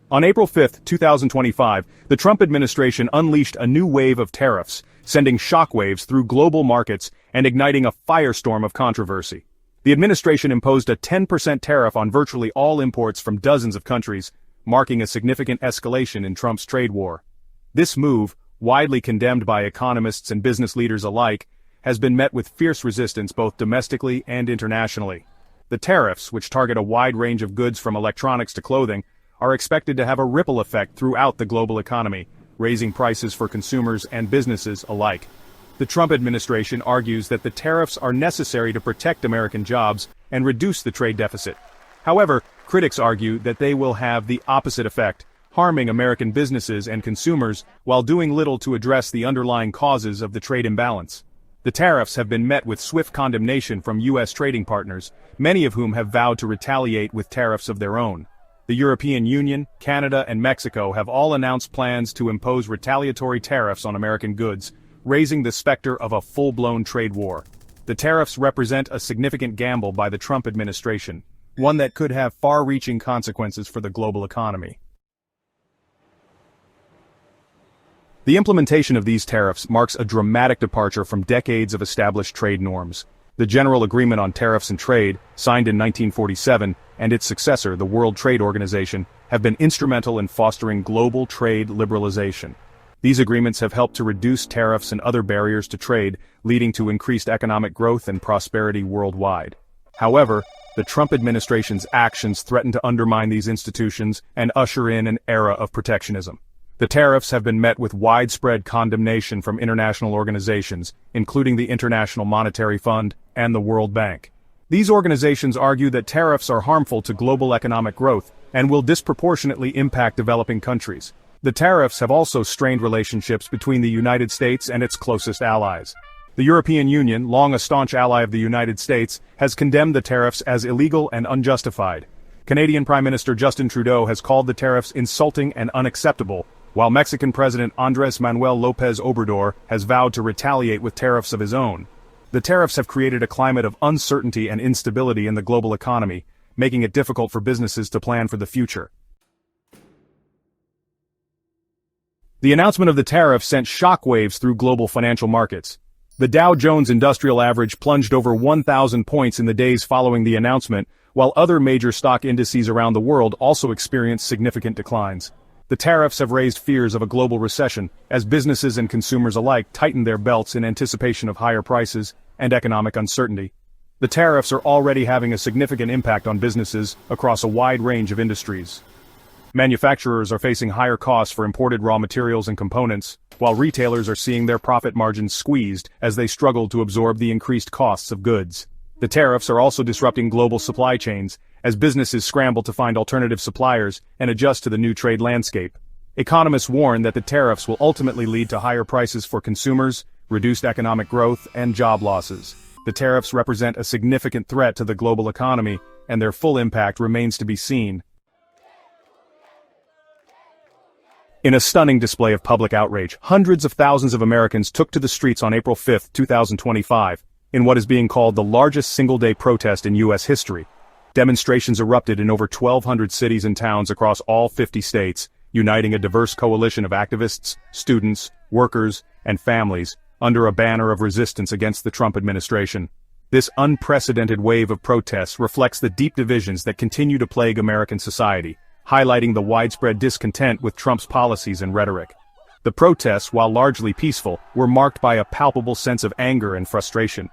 On April 5, 2025, the Trump administration unleashed a new wave of tariffs, sending shockwaves through global markets and igniting a firestorm of controversy. The administration imposed a 10% tariff on virtually all imports from dozens of countries, marking a significant escalation in Trump's trade war. This move, widely condemned by economists and business leaders alike, has been met with fierce resistance both domestically and internationally. The tariffs, which target a wide range of goods from electronics to clothing, are expected to have a ripple effect throughout the global economy, raising prices for consumers and businesses alike. The Trump administration argues that the tariffs are necessary to protect American jobs and reduce the trade deficit. However, critics argue that they will have the opposite effect, harming American businesses and consumers while doing little to address the underlying causes of the trade imbalance. The tariffs have been met with swift condemnation from U.S. trading partners, many of whom have vowed to retaliate with tariffs of their own. The European Union, Canada, and Mexico have all announced plans to impose retaliatory tariffs on American goods, raising the specter of a full-blown trade war. The tariffs represent a significant gamble by the Trump administration, one that could have far-reaching consequences for the global economy. The implementation of these tariffs marks a dramatic departure from decades of established trade norms. The General Agreement on Tariffs and Trade, signed in 1947, and its successor, the World Trade Organization, have been instrumental in fostering global trade liberalization. These agreements have helped to reduce tariffs and other barriers to trade, leading to increased economic growth and prosperity worldwide. However, the Trump administration's actions threaten to undermine these institutions and usher in an era of protectionism. The tariffs have been met with widespread condemnation from international organizations, including the International Monetary Fund and the World Bank. These organizations argue that tariffs are harmful to global economic growth and will disproportionately impact developing countries. The tariffs have also strained relationships between the United States and its closest allies. The European Union, long a staunch ally of the United States, has condemned the tariffs as illegal and unjustified. Canadian Prime Minister Justin Trudeau has called the tariffs insulting and unacceptable, while Mexican President Andrés Manuel López Obrador has vowed to retaliate with tariffs of his own. The tariffs have created a climate of uncertainty and instability in the global economy, making it difficult for businesses to plan for the future. The announcement of the tariffs sent shockwaves through global financial markets. The Dow Jones Industrial Average plunged over 1,000 points in the days following the announcement, while other major stock indices around the world also experienced significant declines. The tariffs have raised fears of a global recession, as businesses and consumers alike tighten their belts in anticipation of higher prices and economic uncertainty. The tariffs are already having a significant impact on businesses across a wide range of industries. Manufacturers are facing higher costs for imported raw materials and components, while retailers are seeing their profit margins squeezed as they struggle to absorb the increased costs of goods. The tariffs are also disrupting global supply chains, as businesses scramble to find alternative suppliers and adjust to the new trade landscape. Economists warn that the tariffs will ultimately lead to higher prices for consumers, reduced economic growth, and job losses. The tariffs represent a significant threat to the global economy, and their full impact remains to be seen. In a stunning display of public outrage, hundreds of thousands of Americans took to the streets on April 5, 2025, in what is being called the largest single-day protest in U.S. history. Demonstrations erupted in over 1,200 cities and towns across all 50 states, uniting a diverse coalition of activists, students, workers, and families under a banner of resistance against the Trump administration. This unprecedented wave of protests reflects the deep divisions that continue to plague American society, highlighting the widespread discontent with Trump's policies and rhetoric. The protests, while largely peaceful, were marked by a palpable sense of anger and frustration.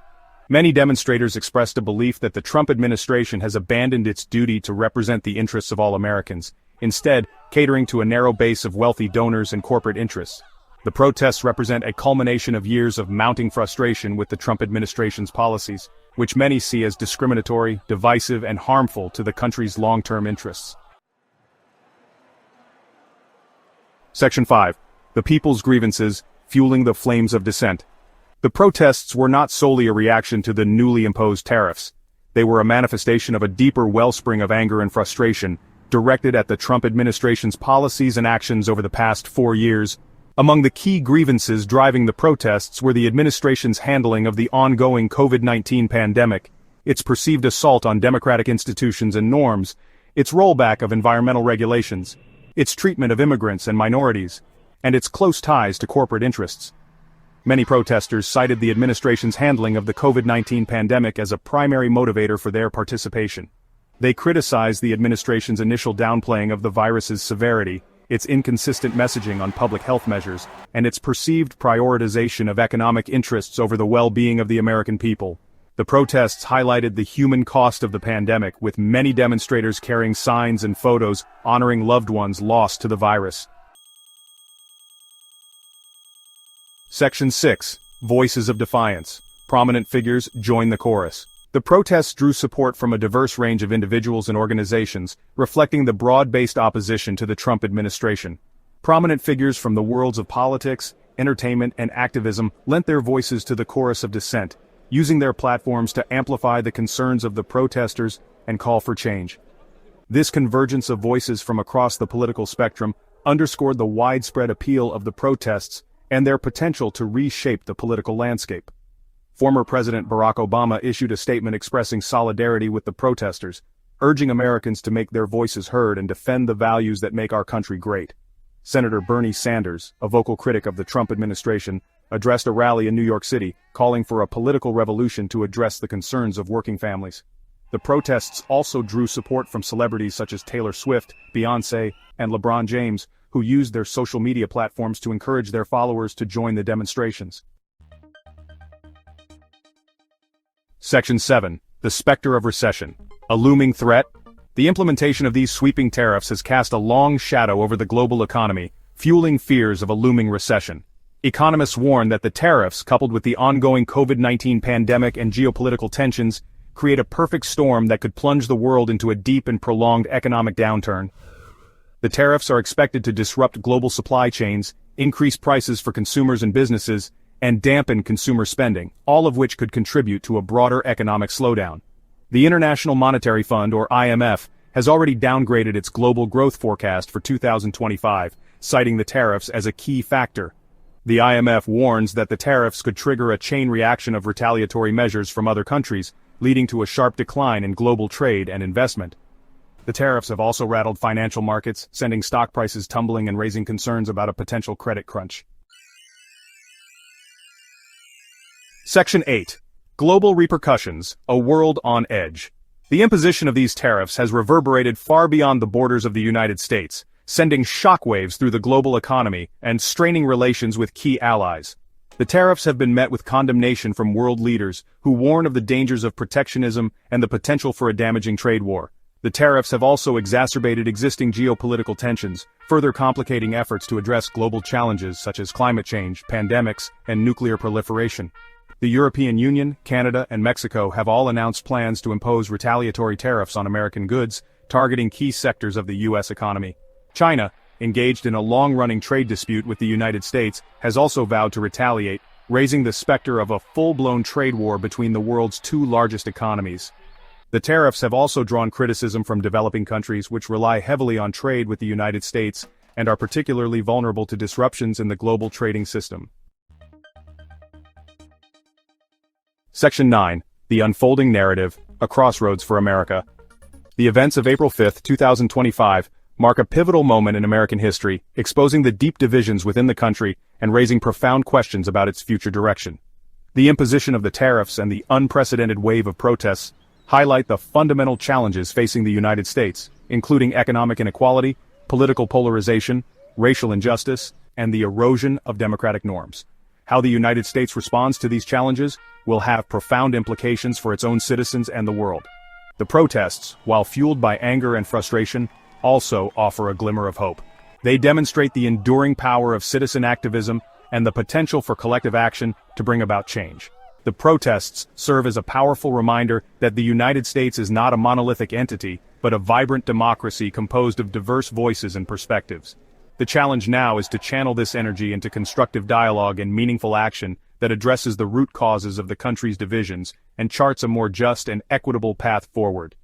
Many demonstrators expressed a belief that the Trump administration has abandoned its duty to represent the interests of all Americans, instead catering to a narrow base of wealthy donors and corporate interests. The protests represent a culmination of years of mounting frustration with the Trump administration's policies, which many see as discriminatory, divisive, and harmful to the country's long-term interests. Section 5. The People's Grievances, Fueling the Flames of Dissent. The protests were not solely a reaction to the newly imposed tariffs. They were a manifestation of a deeper wellspring of anger and frustration, directed at the Trump administration's policies and actions over the past 4 years. Among the key grievances driving the protests were the administration's handling of the ongoing COVID-19 pandemic, its perceived assault on democratic institutions and norms, its rollback of environmental regulations, its treatment of immigrants and minorities, and its close ties to corporate interests. Many protesters cited the administration's handling of the COVID-19 pandemic as a primary motivator for their participation. They criticized the administration's initial downplaying of the virus's severity, its inconsistent messaging on public health measures, and its perceived prioritization of economic interests over the well-being of the American people. The protests highlighted the human cost of the pandemic, with many demonstrators carrying signs and photos honoring loved ones lost to the virus. Section 6. Voices of Defiance. Prominent figures join the chorus. The protests drew support from a diverse range of individuals and organizations, reflecting the broad-based opposition to the Trump administration. Prominent figures from the worlds of politics, entertainment, and activism lent their voices to the chorus of dissent, using their platforms to amplify the concerns of the protesters and call for change. This convergence of voices from across the political spectrum underscored the widespread appeal of the protests and their potential to reshape the political landscape. Former President Barack Obama issued a statement expressing solidarity with the protesters, urging Americans to make their voices heard and defend the values that make our country great. Senator Bernie Sanders, a vocal critic of the Trump administration, addressed a rally in New York City, calling for a political revolution to address the concerns of working families. The protests also drew support from celebrities such as Taylor Swift, Beyoncé, and LeBron James, who used their social media platforms to encourage their followers to join the demonstrations. Section 7. The Specter of Recession. A looming threat? The implementation of these sweeping tariffs has cast a long shadow over the global economy, fueling fears of a looming recession. Economists warn that the tariffs, coupled with the ongoing COVID-19 pandemic and geopolitical tensions, create a perfect storm that could plunge the world into a deep and prolonged economic downturn. The tariffs are expected to disrupt global supply chains, increase prices for consumers and businesses, and dampen consumer spending, all of which could contribute to a broader economic slowdown. The International Monetary Fund, or IMF, has already downgraded its global growth forecast for 2025, citing the tariffs as a key factor. The IMF warns that the tariffs could trigger a chain reaction of retaliatory measures from other countries, leading to a sharp decline in global trade and investment. The tariffs have also rattled financial markets, sending stock prices tumbling and raising concerns about a potential credit crunch. Section 8. Global Repercussions, a World on Edge. The imposition of these tariffs has reverberated far beyond the borders of the United States, sending shockwaves through the global economy and straining relations with key allies. The tariffs have been met with condemnation from world leaders, who warn of the dangers of protectionism and the potential for a damaging trade war. The tariffs have also exacerbated existing geopolitical tensions, further complicating efforts to address global challenges such as climate change, pandemics, and nuclear proliferation. The European Union, Canada, and Mexico have all announced plans to impose retaliatory tariffs on American goods, targeting key sectors of the U.S. economy. China, engaged in a long-running trade dispute with the United States, has also vowed to retaliate, raising the specter of a full-blown trade war between the world's two largest economies. The tariffs have also drawn criticism from developing countries which rely heavily on trade with the United States and are particularly vulnerable to disruptions in the global trading system. Section 9. The Unfolding Narrative, a Crossroads for America. The events of April 5, 2025, mark a pivotal moment in American history, exposing the deep divisions within the country and raising profound questions about its future direction. The imposition of the tariffs and the unprecedented wave of protests highlight the fundamental challenges facing the United States, including economic inequality, political polarization, racial injustice, and the erosion of democratic norms. How the United States responds to these challenges will have profound implications for its own citizens and the world. The protests, while fueled by anger and frustration, also offer a glimmer of hope. They demonstrate the enduring power of citizen activism and the potential for collective action to bring about change. The protests serve as a powerful reminder that the United States is not a monolithic entity, but a vibrant democracy composed of diverse voices and perspectives. The challenge now is to channel this energy into constructive dialogue and meaningful action that addresses the root causes of the country's divisions and charts a more just and equitable path forward.